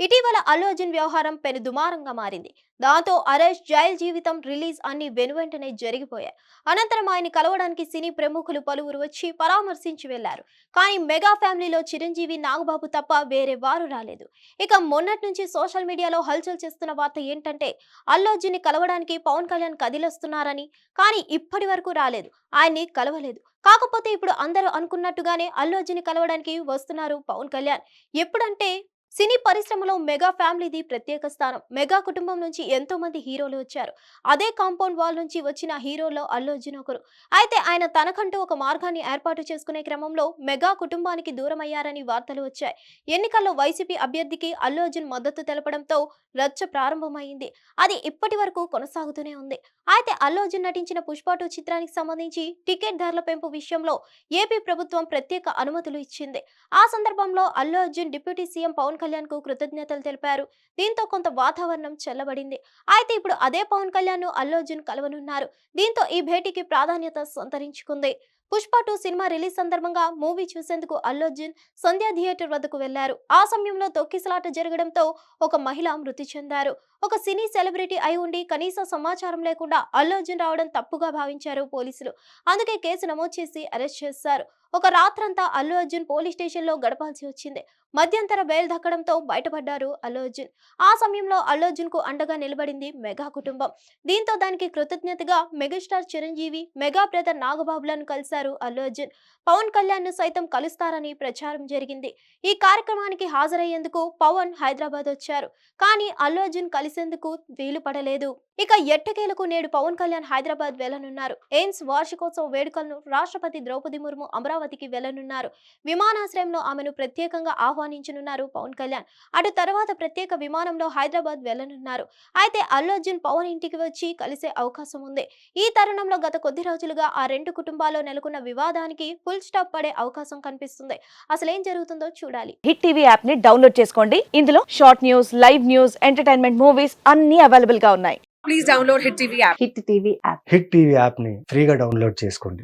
ఇటీవల అల్లు అర్జున్ వ్యవహారం పెను దుమారంగా మారింది. దాంతో అరెస్ట్, జైలు జీవితం, రిలీజ్ అన్ని వెనువెంటనే జరిగిపోయాయి. అనంతరం ఆయన కలవడానికి సినీ ప్రముఖులు పలువురు వచ్చి పరామర్శించి వెళ్లారు. కానీ మెగా ఫ్యామిలీలో చిరంజీవి, నాగబాబు తప్ప వేరే వారు రాలేదు. ఇక మొన్నటి నుంచి సోషల్ మీడియాలో హల్చల్ చేస్తున్న వార్త ఏంటంటే అల్లు అర్జున్ ని కలవడానికి పవన్ కళ్యాణ్ కదిలొస్తున్నారని. కానీ ఇప్పటి వరకు రాలేదు, ఆయన్ని కలవలేదు. కాకపోతే ఇప్పుడు అందరూ అనుకున్నట్టుగానే అల్లు అర్జున్ ని కలవడానికి వస్తున్నారు పవన్ కళ్యాణ్. ఎప్పుడంటే సినీ పరిశ్రమలో మెగా ఫ్యామిలీది ప్రత్యేక స్థానం. మెగా కుటుంబం నుంచి ఎంతో మంది హీరోలు వచ్చారు. అదే కాంపౌండ్ వాల్ నుంచి వచ్చిన హీరోల్లో అల్లు అర్జున్ ఒకరు. అయితే ఆయన తనకంటూ ఒక మార్గాన్ని ఏర్పాటు చేసుకునే క్రమంలో మెగా కుటుంబానికి దూరమయ్యారని వార్తలు వచ్చాయి. ఎన్నికల్లో వైసీపీ అభ్యర్థికి అల్లు అర్జున్ మద్దతు తెలపడంతో రచ్చ ప్రారంభమైంది. అది ఇప్పటి వరకు కొనసాగుతూనే ఉంది. అయితే అల్లు అర్జున్ నటించిన పుష్ప 2 చిత్రానికి సంబంధించి టికెట్ ధరల పెంపు విషయంలో ఏపీ ప్రభుత్వం ప్రత్యేక అనుమతులు ఇచ్చింది. ఆ సందర్భంలో అల్లు అర్జున్ డిప్యూటీ సీఎం పవన్ కళ్యాణ్ కు కృతజ్ఞతలు తెలిపారు. దీంతో కొంత వాతావరణం చల్లబడింది. అయితే ఇప్పుడు అదే పవన్ కళ్యాణ్ ను అల్లు అర్జున్ కలవనున్నారు. దీంతో ఈ భేటీకి ప్రాధాన్యత సంతరించుకుంది. పుష్ప 2 సినిమా రిలీజ్ సందర్భంగా మూవీ చూసేందుకు అల్లు అర్జున్ సంధ్య థియేటర్ వద్దకు వెళ్లారు. ఆ సమయంలో తొక్కిసలాట జరగడంతో ఒక మహిళ మృతి చెందారు. ఒక సినీ సెలబ్రిటీ అయి ఉండి కనీస సమాచారం లేకుండా అల్లు అర్జున్ రావడం తప్పుగా భావించారు పోలీసులు. అందుకే కేసు నమోదు చేసి అరెస్ట్ చేశారు. ఒక రాత్రంతా అల్లు అర్జున్ పోలీస్ స్టేషన్ లో గడపాల్సి వచ్చింది. మధ్యంతర బెయిల్ దక్కడంతో బయటపడ్డారు అల్లు అర్జున్. ఆ సమయంలో అల్లు అర్జున్ కు అండగా నిలబడింది మెగా కుటుంబం. దీంతో దానికి కృతజ్ఞతగా మెగాస్టార్ చిరంజీవి, మెగా బ్రదర్ నాగబాబులను కలిశారు అల్లు అర్జున్. పవన్ కళ్యాణ్ ను సైతం కలుస్తారని ప్రచారం జరిగింది. ఈ కార్యక్రమానికి హాజరయ్యేందుకు పవన్ హైదరాబాద్ వచ్చారు. కానీ అల్లు అర్జున్ కలిసేందుకు వీలు పడలేదు. ఇక ఎట్టకేలకు నేడు పవన్ కళ్యాణ్ హైదరాబాద్ వెళ్లనున్నారు. ఎయిమ్స్ వార్షికోత్సవ వేడుకలను రాష్ట్రపతి ద్రౌపది ముర్ము అమరావతికి వెళ్లనున్నారు. విమానాశ్రయంలో ఆమెను ప్రత్యేకంగా ఆహ్వానించనున్నారు పవన్ కళ్యాణ్. అటు తర్వాత ప్రత్యేక విమానంలో హైదరాబాద్ వెళ్లనున్నారు. అయితే అల్లు అర్జున్ పవన్ ఇంటికి వచ్చి కలిసే అవకాశం ఉంది. ఈ తరుణంలో గత కొద్ది రోజులుగా ఆ రెండు కుటుంబాల్లో నెలకొన్న వివాదానికి ఫుల్ స్టాప్ పడే అవకాశం కనిపిస్తుంది. అసలేం జరుగుతుందో చూడాలి. హిట్ టీవీ యాప్ ని డౌన్లోడ్ చేసుకోండి. ఇందులో short news, live news, entertainment movies అన్ని అవైలబుల్ గా ఉన్నాయి. Please download Hit TV app. Hit TV app. Hit TV యాప్ని ఫ్రీగా డౌన్లోడ్ చేసుకోండి.